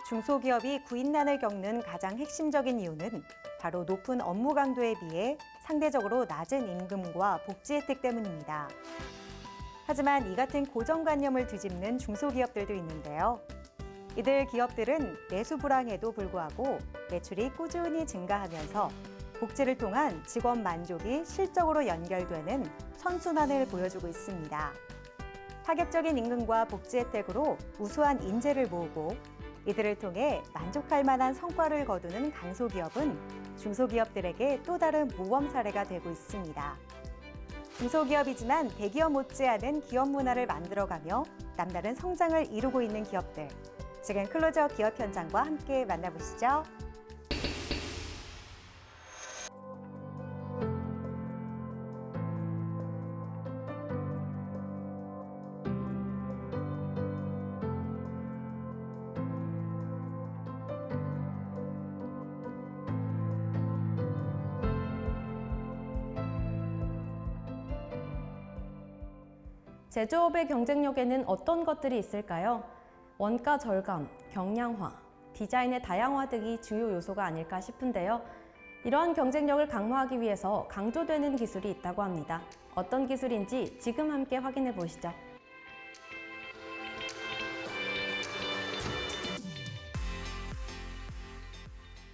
중소기업이 구인난을 겪는 가장 핵심적인 이유는 바로 높은 업무 강도에 비해 상대적으로 낮은 임금과 복지 혜택 때문입니다. 하지만 이 같은 고정관념을 뒤집는 중소기업들도 있는데요. 이들 기업들은 내수 불황에도 불구하고 매출이 꾸준히 증가하면서 복지를 통한 직원 만족이 실적으로 연결되는 선순환을 보여주고 있습니다. 파격적인 임금과 복지 혜택으로 우수한 인재를 모으고 이들을 통해 만족할 만한 성과를 거두는 강소기업은 중소기업들에게 또 다른 모범 사례가 되고 있습니다. 중소기업이지만 대기업 못지않은 기업 문화를 만들어가며 남다른 성장을 이루고 있는 기업들. 지금 클로즈업 기업 현장과 함께 만나보시죠. 제조업의 경쟁력에는 어떤 것들이 있을까요? 원가 절감, 경량화, 디자인의 다양화 등이 주요 요소가 아닐까 싶은데요. 이러한 경쟁력을 강화하기 위해서 강조되는 기술이 있다고 합니다. 어떤 기술인지 지금 함께 확인해 보시죠.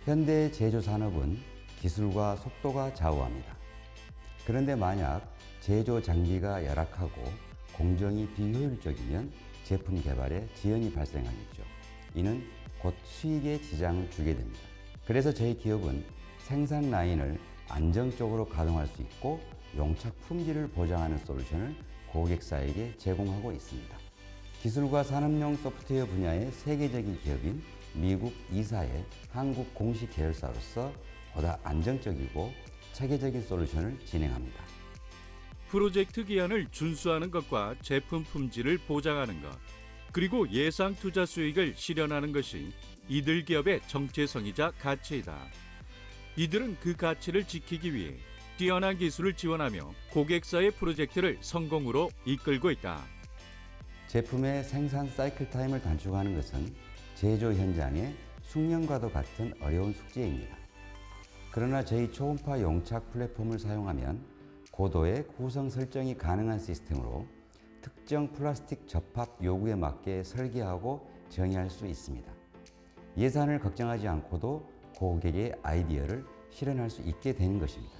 현대 제조산업은 기술과 속도가 좌우합니다. 그런데 만약 제조 장비가 열악하고 공정이 비효율적이면 제품 개발에 지연이 발생하겠죠. 이는 곧 수익에 지장을 주게 됩니다. 그래서 저희 기업은 생산 라인을 안정적으로 가동할 수 있고 용착 품질을 보장하는 솔루션을 고객사에게 제공하고 있습니다. 기술과 산업용 소프트웨어 분야의 세계적인 기업인 미국 2사의 한국 공식 계열사로서 보다 안정적이고 체계적인 솔루션을 진행합니다. 프로젝트 기한을 준수하는 것과 제품 품질을 보장하는 것, 그리고 예상 투자 수익을 실현하는 것이 이들 기업의 정체성이자 가치이다. 이들은 그 가치를 지키기 위해 뛰어난 기술을 지원하며 고객사의 프로젝트를 성공으로 이끌고 있다. 제품의 생산 사이클 타임을 단축하는 것은 제조 현장의 숙련과도 같은 어려운 숙제입니다. 그러나 저희 초음파 용착 플랫폼을 사용하면 고도의 구성 설정이 가능한 시스템으로 특정 플라스틱 접합 요구에 맞게 설계하고 정의할 수 있습니다. 예산을 걱정하지 않고도 고객의 아이디어를 실현할 수 있게 되는 것입니다.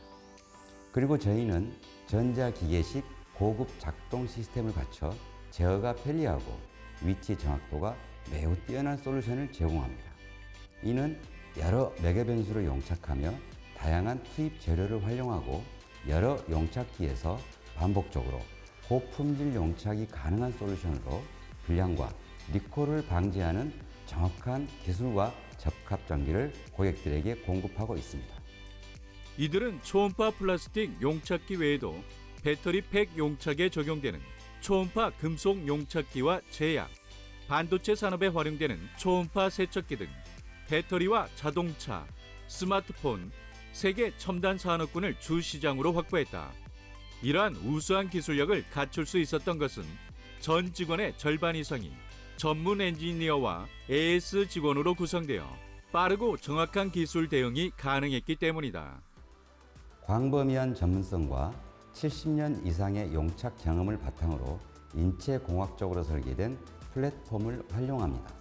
그리고 저희는 전자기계식 고급 작동 시스템을 갖춰 제어가 편리하고 위치 정확도가 매우 뛰어난 솔루션을 제공합니다. 이는 여러 매개 변수를 용착하며 다양한 투입 재료를 활용하고 여러 용착기에서 반복적으로 고품질 용착이 가능한 솔루션으로 불량과 리콜을 방지하는 정확한 기술과 접합 장비를 고객들에게 공급하고 있습니다. 이들은 초음파 플라스틱 용착기 외에도 배터리 팩 용착에 적용되는 초음파 금속 용착기와 제약, 반도체 산업에 활용되는 초음파 세척기 등 배터리와 자동차, 스마트폰, 세계 첨단 산업군을 주 시장으로 확보했다. 이러한 우수한 기술력을 갖출 수 있었던 것은 전 직원의 절반 이상이 전문 엔지니어와 AS 직원으로 구성되어 빠르고 정확한 기술 대응이 가능했기 때문이다. 광범위한 전문성과 70년 이상의 용착 경험을 바탕으로 인체공학적으로 설계된 플랫폼을 활용합니다.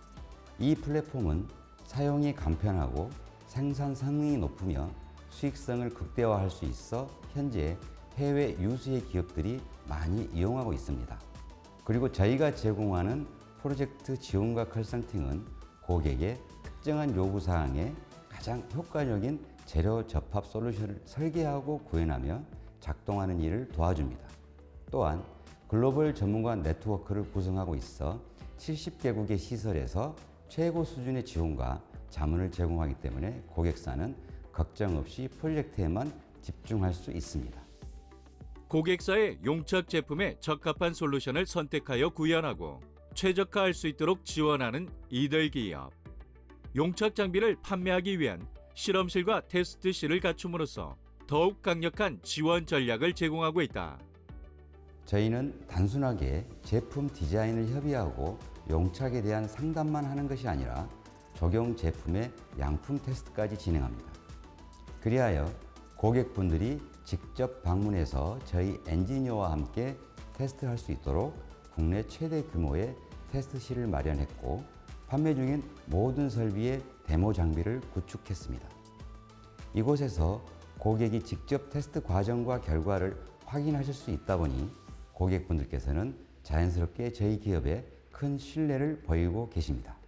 이 플랫폼은 사용이 간편하고 생산 성능이 높으며 수익성을 극대화할 수 있어 현재 해외 유수의 기업들이 많이 이용하고 있습니다. 그리고 저희가 제공하는 프로젝트 지원과 컨설팅은 고객의 특정한 요구사항에 가장 효과적인 재료 접합 솔루션을 설계하고 구현하며 작동하는 일을 도와줍니다. 또한 글로벌 전문가 네트워크를 구성하고 있어 70개국의 시설에서 최고 수준의 지원과 자문을 제공하기 때문에 고객사는 걱정 없이 프로젝트에만 집중할 수 있습니다. 고객사의 용착 제품에 적합한 솔루션을 선택하여 구현하고 최적화할 수 있도록 지원하는 이들 기업. 용착 장비를 판매하기 위한 실험실과 테스트실을 갖춤으로써 더욱 강력한 지원 전략을 제공하고 있다. 저희는 단순하게 제품 디자인을 협의하고 용착에 대한 상담만 하는 것이 아니라 적용 제품의 양품 테스트까지 진행합니다. 그리하여 고객분들이 직접 방문해서 저희 엔지니어와 함께 테스트할 수 있도록 국내 최대 규모의 테스트실을 마련했고 판매 중인 모든 설비의 데모 장비를 구축했습니다. 이곳에서 고객이 직접 테스트 과정과 결과를 확인하실 수 있다 보니 고객분들께서는 자연스럽게 저희 기업에 큰 신뢰를 보이고 계십니다.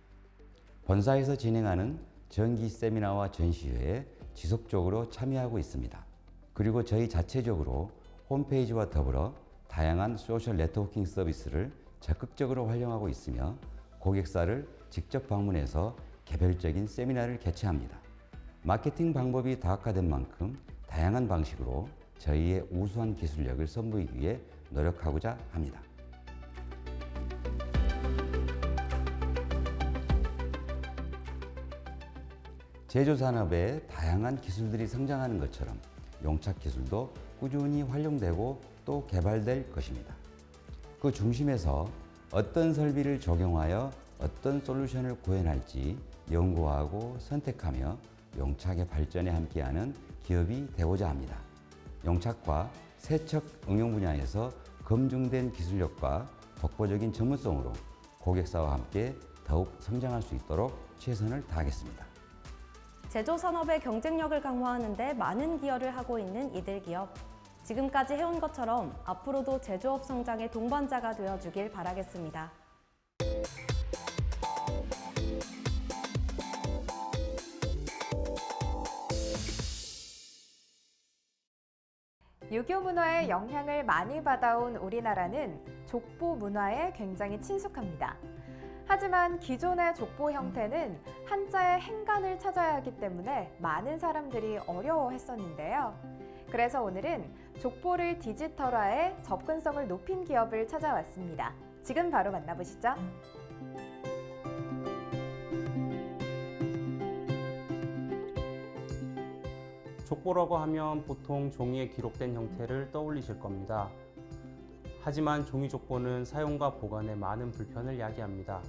본사에서 진행하는 정기 세미나와 전시회에 지속적으로 참여하고 있습니다. 그리고 저희 자체적으로 홈페이지와 더불어 다양한 소셜 네트워킹 서비스를 적극적으로 활용하고 있으며 고객사를 직접 방문해서 개별적인 세미나를 개최합니다. 마케팅 방법이 다각화된 만큼 다양한 방식으로 저희의 우수한 기술력을 선보이기 위해 노력하고자 합니다. 제조산업에 다양한 기술들이 성장하는 것처럼 용착 기술도 꾸준히 활용되고 또 개발될 것입니다. 그 중심에서 어떤 설비를 적용하여 어떤 솔루션을 구현할지 연구하고 선택하며 용착의 발전에 함께하는 기업이 되고자 합니다. 용착과 세척 응용 분야에서 검증된 기술력과 독보적인 전문성으로 고객사와 함께 더욱 성장할 수 있도록 최선을 다하겠습니다. 제조 산업의 경쟁력을 강화하는 데 많은 기여를 하고 있는 이들 기업. 지금까지 해온 것처럼 앞으로도 제조업 성장의 동반자가 되어주길 바라겠습니다. 유교 문화의 영향을 많이 받아온 우리나라는 족보 문화에 굉장히 친숙합니다. 하지만 기존의 족보 형태는 한자의 행간을 찾아야 하기 때문에 많은 사람들이 어려워했었는데요. 그래서 오늘은 족보를 디지털화해 접근성을 높인 기업을 찾아왔습니다. 지금 바로 만나보시죠. 족보라고 하면 보통 종이에 기록된 형태를 떠올리실 겁니다. 하지만 종이 족보는 사용과 보관에 많은 불편을 야기합니다.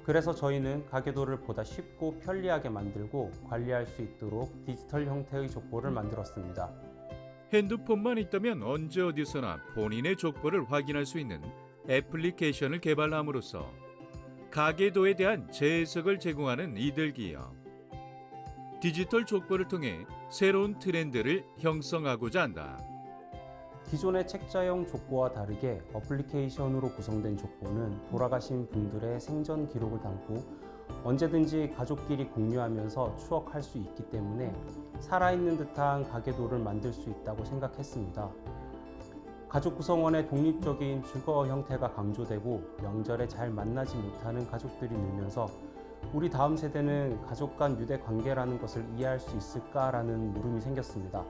그래서 저희는 가계도를 보다 쉽고 편리하게 만들고 관리할 수 있도록 디지털 형태의 족보를 만들었습니다. 핸드폰만 있다면 언제 어디서나 본인의 족보를 확인할 수 있는 애플리케이션을 개발함으로써 가계도에 대한 재해석을 제공하는 이들 기업. 디지털 족보를 통해 새로운 트렌드를 형성하고자 한다. 기존의 책자형 족보와 다르게 어플리케이션으로 구성된 족보는 돌아가신 분들의 생전 기록을 담고 언제든지 가족끼리 공유하면서 추억할 수 있기 때문에 살아있는 듯한 가계도를 만들 수 있다고 생각했습니다. 가족 구성원의 독립적인 주거 형태가 강조되고 명절에 잘 만나지 못하는 가족들이 늘면서 우리 다음 세대는 가족 간 유대 관계라는 것을 이해할 수 있을까라는 물음이 생겼습니다.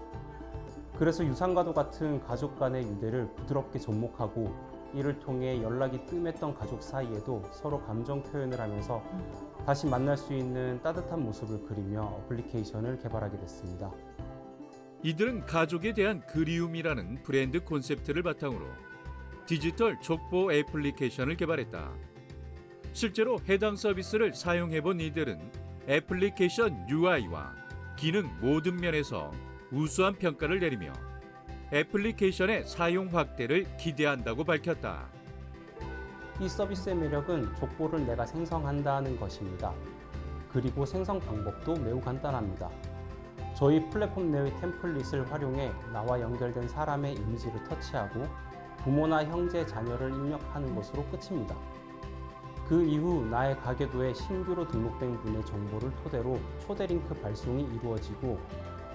그래서 유산과도 같은 가족 간의 유대를 부드럽게 접목하고 이를 통해 연락이 뜸했던 가족 사이에도 서로 감정 표현을 하면서 다시 만날 수 있는 따뜻한 모습을 그리며 어플리케이션을 개발하게 됐습니다. 이들은 가족에 대한 그리움이라는 브랜드 콘셉트를 바탕으로 디지털 족보 애플리케이션을 개발했다. 실제로 해당 서비스를 사용해본 이들은 애플리케이션 UI와 기능 모든 면에서 우수한 평가를 내리며 애플리케이션의 사용 확대를 기대한다고 밝혔다. 이 서비스의 매력은 족보를 내가 생성한다는 것입니다. 그리고 생성 방법도 매우 간단합니다. 저희 플랫폼 내의 템플릿을 활용해 나와 연결된 사람의 이미지를 터치하고 부모나 형제, 자녀를 입력하는 것으로 끝입니다. 그 이후 나의 가계도에 신규로 등록된 분의 정보를 토대로 초대 링크 발송이 이루어지고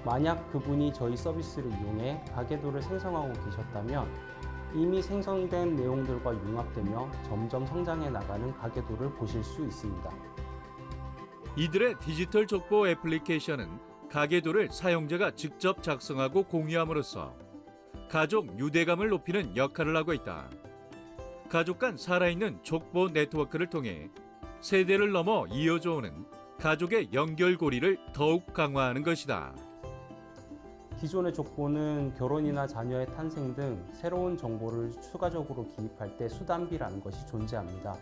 만약 그분이 저희 서비스를 이용해 가계도를 생성하고 계셨다면 이미 생성된 내용들과 융합되며 점점 성장해 나가는 가계도를 보실 수 있습니다. 이들의 디지털 족보 애플리케이션은 가계도를 사용자가 직접 작성하고 공유함으로써 가족 유대감을 높이는 역할을 하고 있다. 가족 간 살아있는 족보 네트워크를 통해 세대를 넘어 이어져 오는 가족의 연결고리를 더욱 강화하는 것이다. 기존의 족보는 결혼이나 자녀의 탄생 등 새로운 정보를 추가적으로 기입할 때 수단비라는 것이 존재합니다.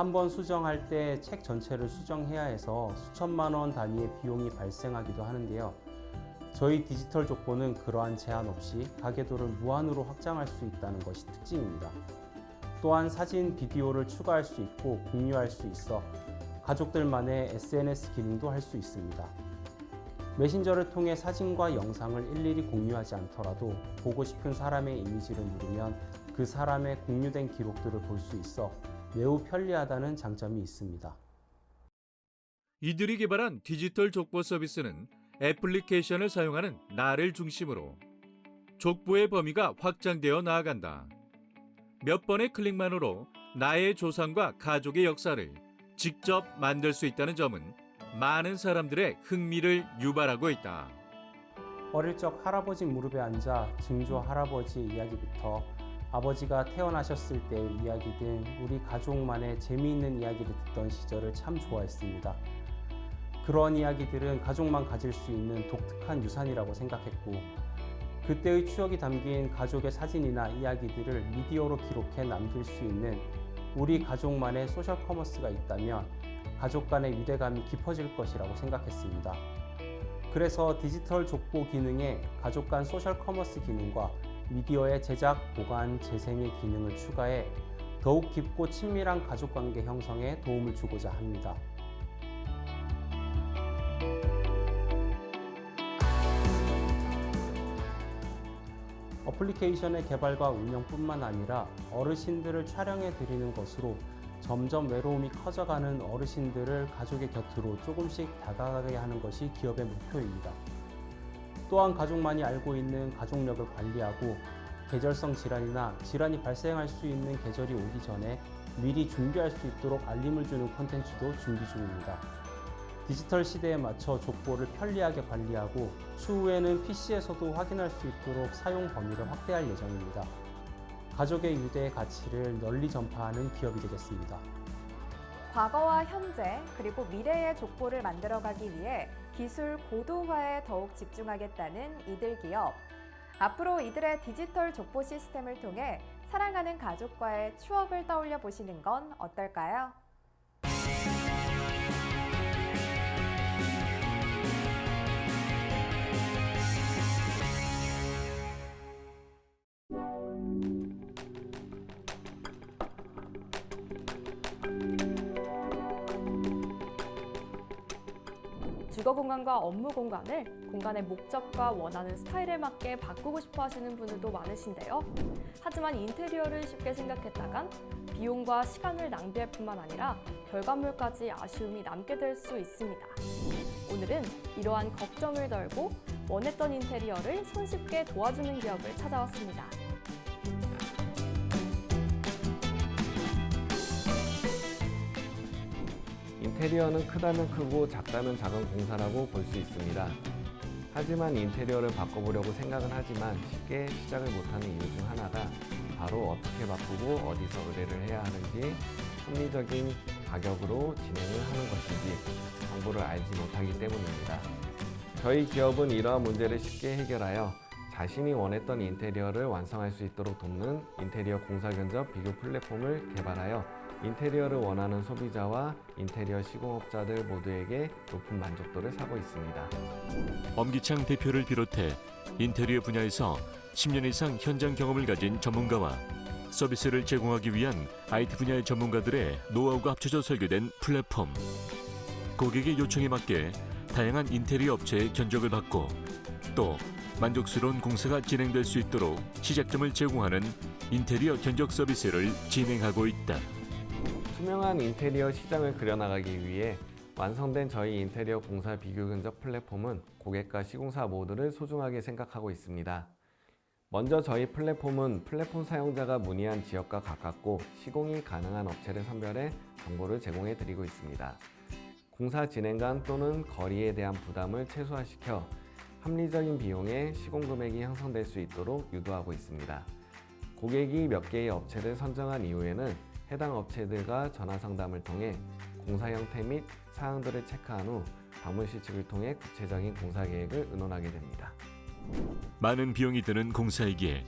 한 번 수정할 때 책 전체를 수정해야 해서 수천만 원 단위의 비용이 발생하기도 하는데요. 저희 디지털 족보는 그러한 제한 없이 가계도를 무한으로 확장할 수 있다는 것이 특징입니다. 또한 사진, 비디오를 추가할 수 있고 공유할 수 있어 가족들만의 SNS 기능도 할 수 있습니다. 메신저를 통해 사진과 영상을 일일이 공유하지 않더라도 보고 싶은 사람의 이미지를 누르면 그 사람의 공유된 기록들을 볼 수 있어 매우 편리하다는 장점이 있습니다. 이들이 개발한 디지털 족보 서비스는 애플리케이션을 사용하는 나를 중심으로 족보의 범위가 확장되어 나아간다. 몇 번의 클릭만으로 나의 조상과 가족의 역사를 직접 만들 수 있다는 점은 많은 사람들의 흥미를 유발하고 있다. 어릴 적 할아버지 무릎에 앉아 증조 할아버지 이야기부터 아버지가 태어나셨을 때의 이야기 등 우리 가족만의 재미있는 이야기를 듣던 시절을 참 좋아했습니다. 그런 이야기들은 가족만 가질 수 있는 독특한 유산이라고 생각했고, 그때의 추억이 담긴 가족의 사진이나 이야기들을 미디어로 기록해 남길 수 있는 우리 가족만의 소셜 커머스가 있다면 가족 간의 유대감이 깊어질 것이라고 생각했습니다. 그래서 디지털 족보 기능에 가족 간 소셜 커머스 기능과 미디어의 제작, 보관, 재생의 기능을 추가해 더욱 깊고 친밀한 가족관계 형성에 도움을 주고자 합니다. 어플리케이션의 개발과 운영뿐만 아니라 어르신들을 촬영해 드리는 것으로 점점 외로움이 커져가는 어르신들을 가족의 곁으로 조금씩 다가가게 하는 것이 기업의 목표입니다. 또한 가족만이 알고 있는 가족력을 관리하고 계절성 질환이나 질환이 발생할 수 있는 계절이 오기 전에 미리 준비할 수 있도록 알림을 주는 콘텐츠도 준비 중입니다. 디지털 시대에 맞춰 족보를 편리하게 관리하고 추후에는 PC에서도 확인할 수 있도록 사용 범위를 확대할 예정입니다. 가족의 유대의 가치를 널리 전파하는 기업이 되겠습니다. 과거와 현재 그리고 미래의 족보를 만들어가기 위해 기술 고도화에 더욱 집중하겠다는 이들 기업. 앞으로 이들의 디지털 족보 시스템을 통해 사랑하는 가족과의 추억을 떠올려 보시는 건 어떨까요? 주거 공간과 업무 공간을 공간의 목적과 원하는 스타일에 맞게 바꾸고 싶어 하시는 분들도 많으신데요. 하지만 인테리어를 쉽게 생각했다간 비용과 시간을 낭비할 뿐만 아니라 결과물까지 아쉬움이 남게 될 수 있습니다. 오늘은 이러한 걱정을 덜고 원했던 인테리어를 손쉽게 도와주는 기업을 찾아왔습니다. 인테리어는 크다면 크고 작다면 작은 공사라고 볼 수 있습니다. 하지만 인테리어를 바꿔보려고 생각은 하지만 쉽게 시작을 못하는 이유 중 하나가 바로 어떻게 바꾸고 어디서 의뢰를 해야 하는지 합리적인 가격으로 진행을 하는 것인지 정보를 알지 못하기 때문입니다. 저희 기업은 이러한 문제를 쉽게 해결하여 자신이 원했던 인테리어를 완성할 수 있도록 돕는 인테리어 공사 견적 비교 플랫폼을 개발하여 인테리어를 원하는 소비자와 인테리어 시공업자들 모두에게 높은 만족도를 사고 있습니다. 엄기창 대표를 비롯해 인테리어 분야에서 10년 이상 현장 경험을 가진 전문가와 서비스를 제공하기 위한 IT 분야의 전문가들의 노하우가 합쳐져 설계된 플랫폼. 고객의 요청에 맞게 다양한 인테리어 업체의 견적을 받고 또 만족스러운 공사가 진행될 수 있도록 시작점을 제공하는 인테리어 견적 서비스를 진행하고 있다. 투명한 인테리어 시장을 그려나가기 위해 완성된 저희 인테리어 공사 비교 견적 플랫폼은 고객과 시공사 모두를 소중하게 생각하고 있습니다. 먼저 저희 플랫폼은 플랫폼 사용자가 문의한 지역과 가깝고 시공이 가능한 업체를 선별해 정보를 제공해 드리고 있습니다. 공사 진행간 또는 거리에 대한 부담을 최소화시켜 합리적인 비용에 시공 금액이 형성될 수 있도록 유도하고 있습니다. 고객이 몇 개의 업체를 선정한 이후에는 해당 업체들과 전화 상담을 통해 공사 형태 및 사항들을 체크한 후 방문 실측을 통해 구체적인 공사 계획을 의논하게 됩니다. 많은 비용이 드는 공사이기에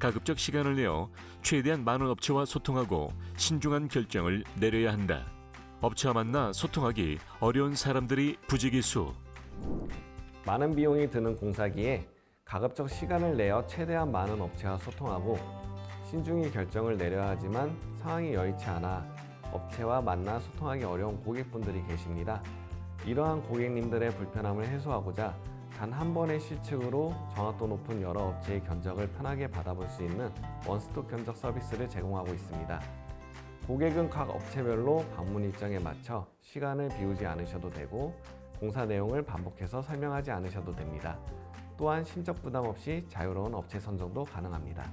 가급적 시간을 내어 최대한 많은 업체와 소통하고 신중한 결정을 내려야 한다. 업체와 만나 소통하기 어려운 사람들이 부지기수. 많은 비용이 드는 공사기에 가급적 시간을 내어 최대한 많은 업체와 소통하고 신중히 결정을 내려야 하지만 상황이 여의치 않아 업체와 만나 소통하기 어려운 고객분들이 계십니다. 이러한 고객님들의 불편함을 해소하고자 단 한 번의 실측으로 정확도 높은 여러 업체의 견적을 편하게 받아볼 수 있는 원스톱 견적 서비스를 제공하고 있습니다. 고객은 각 업체별로 방문 일정에 맞춰 시간을 비우지 않으셔도 되고 공사 내용을 반복해서 설명하지 않으셔도 됩니다. 또한 심적 부담 없이 자유로운 업체 선정도 가능합니다.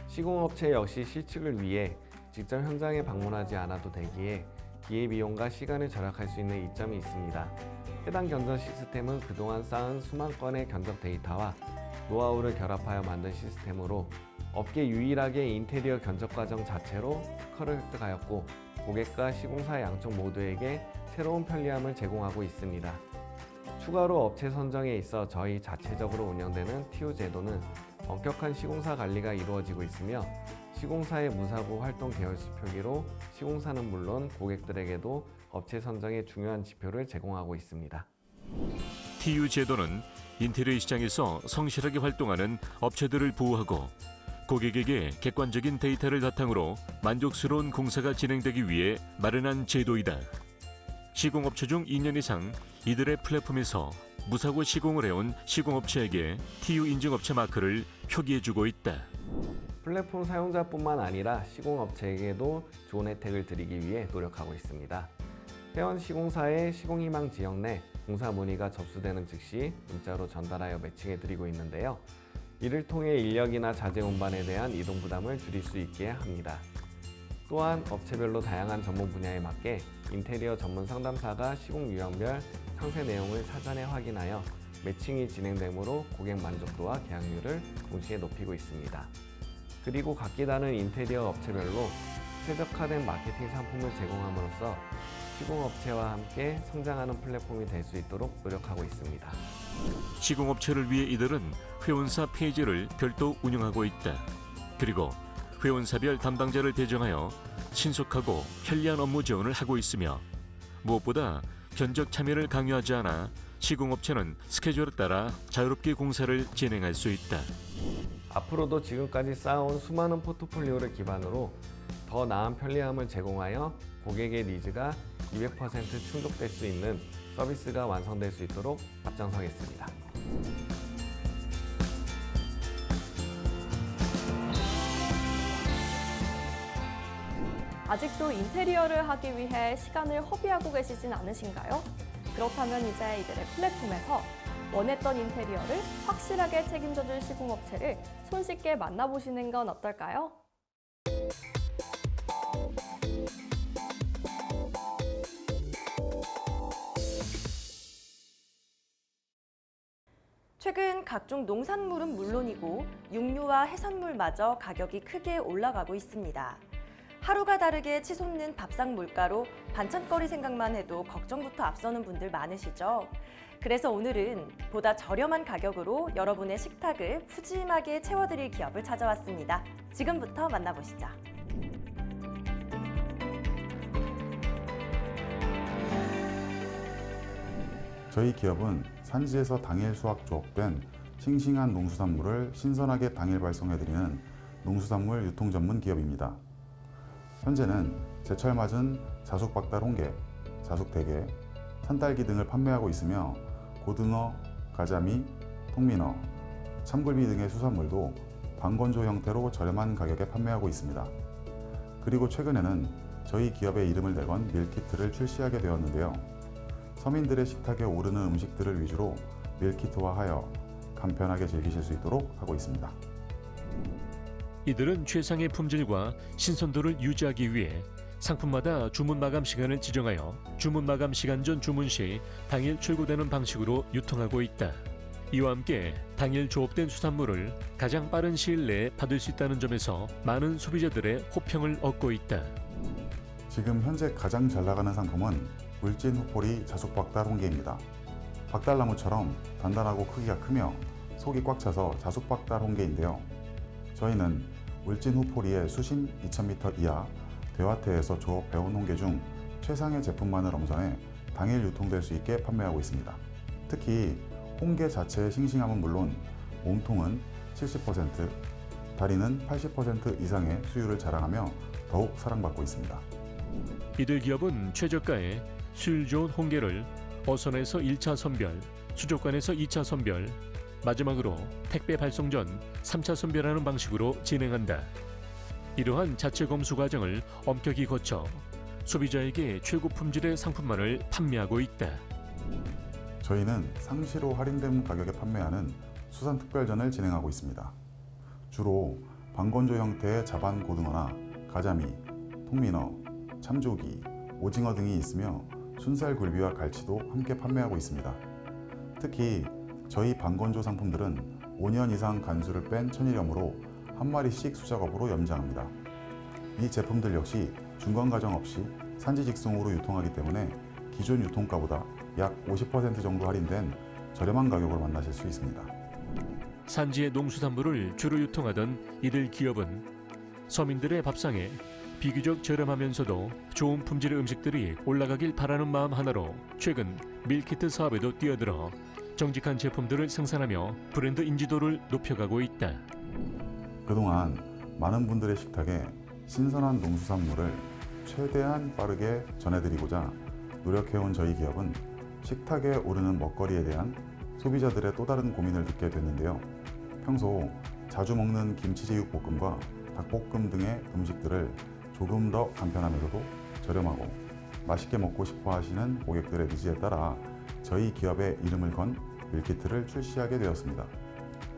시공업체 역시 실측을 위해 직접 현장에 방문하지 않아도 되기에 기회비용과 시간을 절약할 수 있는 이점이 있습니다. 해당 견적 시스템은 그동안 쌓은 수만 건의 견적 데이터와 노하우를 결합하여 만든 시스템으로 업계 유일하게 인테리어 견적 과정 자체로 특허를 획득하였고 고객과 시공사 양쪽 모두에게 새로운 편리함을 제공하고 있습니다. 추가로 업체 선정에 있어 저희 자체적으로 운영되는 TU 제도는 엄격한 시공사 관리가 이루어지고 있으며 시공사의 무사고 활동 계열수 표기로 시공사는 물론 고객들에게도 업체 선정의 중요한 지표를 제공하고 있습니다. TU 제도는 인테리어 시장에서 성실하게 활동하는 업체들을 보호하고 고객에게 객관적인 데이터를 바탕으로 만족스러운 공사가 진행되기 위해 마련한 제도이다. 시공업체 중 2년 이상 이들의 플랫폼에서 무사고 시공을 해온 시공업체에게 TU 인증업체 마크를 표기해주고 있다. 플랫폼 사용자뿐만 아니라 시공업체에게도 좋은 혜택을 드리기 위해 노력하고 있습니다. 회원 시공사의 시공희망 지역 내 공사 문의가 접수되는 즉시 문자로 전달하여 매칭해드리고 있는데요. 이를 통해 인력이나 자재 운반에 대한 이동 부담을 줄일 수 있게 합니다. 또한 업체별로 다양한 전문 분야에 맞게 인테리어 전문 상담사가 시공 유형별 상세 내용을 사전에 확인하여 매칭이 진행되므로 고객 만족도와 계약률을 동시에 높이고 있습니다. 그리고 각기 다른 인테리어 업체별로 최적화된 마케팅 상품을 제공함으로써 시공업체와 함께 성장하는 플랫폼이 될 수 있도록 노력하고 있습니다. 시공업체를 위해 이들은 회원사 페이지를 별도 운영하고 있다. 그리고 회원사별 담당자를 배정하여 신속하고 편리한 업무 지원을 하고 있으며 무엇보다 견적 참여를 강요하지 않아 시공업체는 스케줄에 따라 자유롭게 공사를 진행할 수 있다. 앞으로도 지금까지 쌓아온 수많은 포트폴리오를 기반으로 더 나은 편리함을 제공하여 고객의 니즈가 200% 충족될 수 있는 서비스가 완성될 수 있도록 앞장서겠습니다. 아직도 인테리어를 하기 위해 시간을 허비하고 계시진 않으신가요? 그렇다면 이제 이들의 플랫폼에서 원했던 인테리어를 확실하게 책임져줄 시공업체를 손쉽게 만나보시는 건 어떨까요? 최근 각종 농산물은 물론이고 육류와 해산물마저 가격이 크게 올라가고 있습니다. 하루가 다르게 치솟는 밥상 물가로 반찬거리 생각만 해도 걱정부터 앞서는 분들 많으시죠? 그래서 오늘은 보다 저렴한 가격으로 여러분의 식탁을 푸짐하게 채워드릴 기업을 찾아왔습니다. 지금부터 만나보시죠. 저희 기업은 산지에서 당일 수확 조업된 싱싱한 농수산물을 신선하게 당일 발송해드리는 농수산물 유통 전문 기업입니다. 현재는 제철 맞은 자숙박달 홍게, 자숙대게, 산딸기 등을 판매하고 있으며 고등어, 가자미, 통민어, 참굴비 등의 수산물도 방건조 형태로 저렴한 가격에 판매하고 있습니다. 그리고 최근에는 저희 기업의 이름을 내건 밀키트를 출시하게 되었는데요. 서민들의 식탁에 오르는 음식들을 위주로 밀키트화하여 간편하게 즐기실 수 있도록 하고 있습니다. 이들은 최상의 품질과 신선도를 유지하기 위해 상품마다 주문 마감 시간을 지정하여 주문 마감 시간 전 주문 시 당일 출고되는 방식으로 유통하고 있다. 이와 함께 당일 조업된 수산물을 가장 빠른 시일 내에 받을 수 있다는 점에서 많은 소비자들의 호평을 얻고 있다. 지금 현재 가장 잘 나가는 상품은 울진 후포리 자숙박달 홍게입니다. 박달나무처럼 단단하고 크기가 크며 속이 꽉 차서 자숙박달 홍게인데요. 저희는 울진 후포리의 수심 2000m 이하 대화태에서 조업 배운 홍게 중 최상의 제품만을 엄선해 당일 유통될 수 있게 판매하고 있습니다. 특히 홍게 자체의 싱싱함은 물론 몸통은 70%, 다리는 80% 이상의 수율을 자랑하며 더욱 사랑받고 있습니다. 이들 기업은 최저가에 수율 좋은 홍게를 어선에서 1차 선별, 수족관에서 2차 선별, 마지막으로 택배 발송 전 3차 선별하는 방식으로 진행한다. 이러한 자체 검수 과정을 엄격히 거쳐 소비자에게 최고 품질의 상품만을 판매하고 있다. 저희는 상시로 할인된 가격에 판매하는 수산특별전을 진행하고 있습니다. 주로 방건조 형태의 자반 고등어나 가자미, 통민어, 참조기, 오징어 등이 있으며 순살 굴비와 갈치도 함께 판매하고 있습니다. 특히 저희 방건조 상품들은 5년 이상 간수를 뺀 천일염으로 한 마리씩 수작업으로 염장합니다. 이 제품들 역시 중간 과정 없이 산지 직송으로 유통하기 때문에 기존 유통가보다 약 50% 정도 할인된 저렴한 가격으로 만나실 수 있습니다. 산지의 농수산물을 주로 유통하던 이들 기업은 서민들의 밥상에 비교적 저렴하면서도 좋은 품질의 음식들이 올라가길 바라는 마음 하나로 최근 밀키트 사업에도 뛰어들어 정직한 제품들을 생산하며 브랜드 인지도를 높여가고 있다. 그동안 많은 분들의 식탁에 신선한 농수산물을 최대한 빠르게 전해드리고자 노력해온 저희 기업은 식탁에 오르는 먹거리에 대한 소비자들의 또 다른 고민을 듣게 됐는데요. 평소 자주 먹는 김치제육볶음과 닭볶음 등의 음식들을 조금 더 간편하면서도 저렴하고 맛있게 먹고 싶어 하시는 고객들의 니즈에 따라 저희 기업의 이름을 건 밀키트를 출시하게 되었습니다.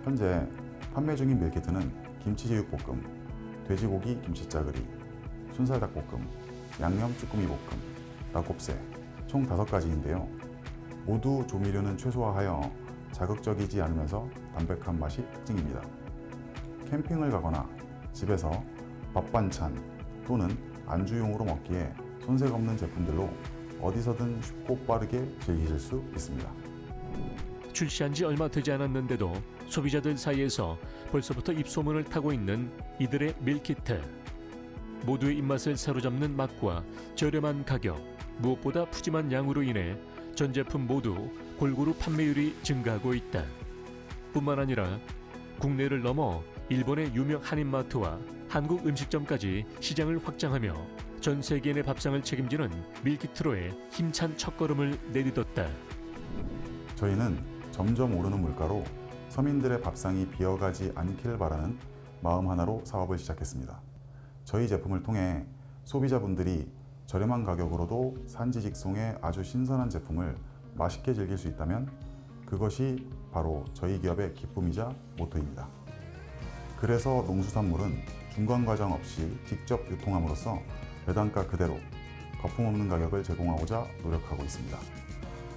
현재 판매 중인 밀키트는 김치제육볶음, 돼지고기 김치짜그리, 순살닭볶음, 양념 쭈꾸미 볶음, 낙곱새 총 5가지인데요. 모두 조미료는 최소화하여 자극적이지 않으면서 담백한 맛이 특징입니다. 캠핑을 가거나 집에서 밥 반찬 또는 안주용으로 먹기에 손색 없는 제품들로 어디서든 쉽고 빠르게 즐기실 수 있습니다. 출시한 지 얼마 되지 않았는데도 소비자들 사이에서 벌써부터 입소문을 타고 있는 이들의 밀키트. 모두의 입맛을 사로잡는 맛과 저렴한 가격, 무엇보다 푸짐한 양으로 인해 전 제품 모두 골고루 판매율이 증가하고 있다. 뿐만 아니라 국내를 넘어 일본의 유명 한인마트와 한국 음식점까지 시장을 확장하며 전 세계인의 밥상을 책임지는 밀키트로의 힘찬 첫걸음을 내딛었다. 저희는 점점 오르는 물가로 서민들의 밥상이 비어가지 않길 바라는 마음 하나로 사업을 시작했습니다. 저희 제품을 통해 소비자분들이 저렴한 가격으로도 산지 직송의 아주 신선한 제품을 맛있게 즐길 수 있다면 그것이 바로 저희 기업의 기쁨이자 모토입니다. 그래서 농수산물은 중간 과정 없이 직접 유통함으로써 배당가 그대로 거품없는 가격을 제공하고자 노력하고 있습니다.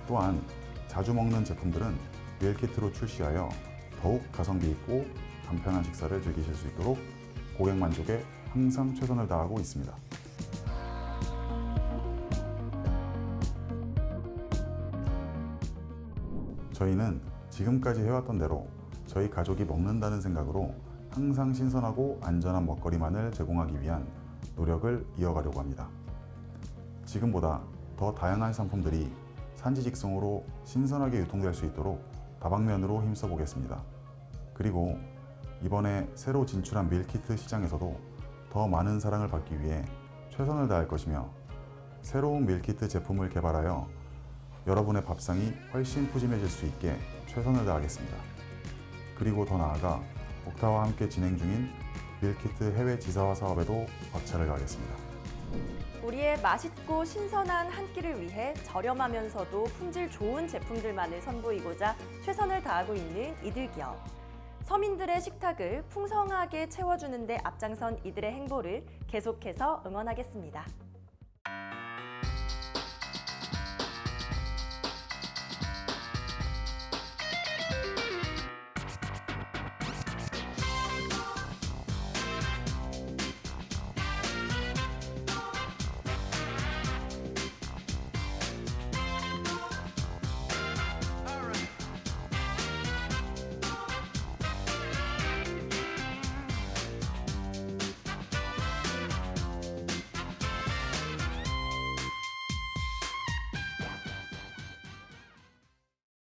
또한 자주 먹는 제품들은 밀키트로 출시하여 더욱 가성비 있고 간편한 식사를 즐기실 수 있도록 고객 만족에 항상 최선을 다하고 있습니다. 저희는 지금까지 해왔던 대로 저희 가족이 먹는다는 생각으로 항상 신선하고 안전한 먹거리만을 제공하기 위한 노력을 이어가려고 합니다. 지금보다 더 다양한 상품들이 산지 직송으로 신선하게 유통될 수 있도록 다방면으로 힘써 보겠습니다. 그리고 이번에 새로 진출한 밀키트 시장에서도 더 많은 사랑을 받기 위해 최선을 다할 것이며 새로운 밀키트 제품을 개발하여 여러분의 밥상이 훨씬 푸짐해질 수 있게 최선을 다하겠습니다. 그리고 더 나아가 옥타와 함께 진행 중인 밀키트 해외 지사화 사업에도 박차를 가하겠습니다. 우리의 맛있고 신선한 한 끼를 위해 저렴하면서도 품질 좋은 제품들만을 선보이고자 최선을 다하고 있는 이들 기업. 서민들의 식탁을 풍성하게 채워주는 데 앞장선 이들의 행보를 계속해서 응원하겠습니다.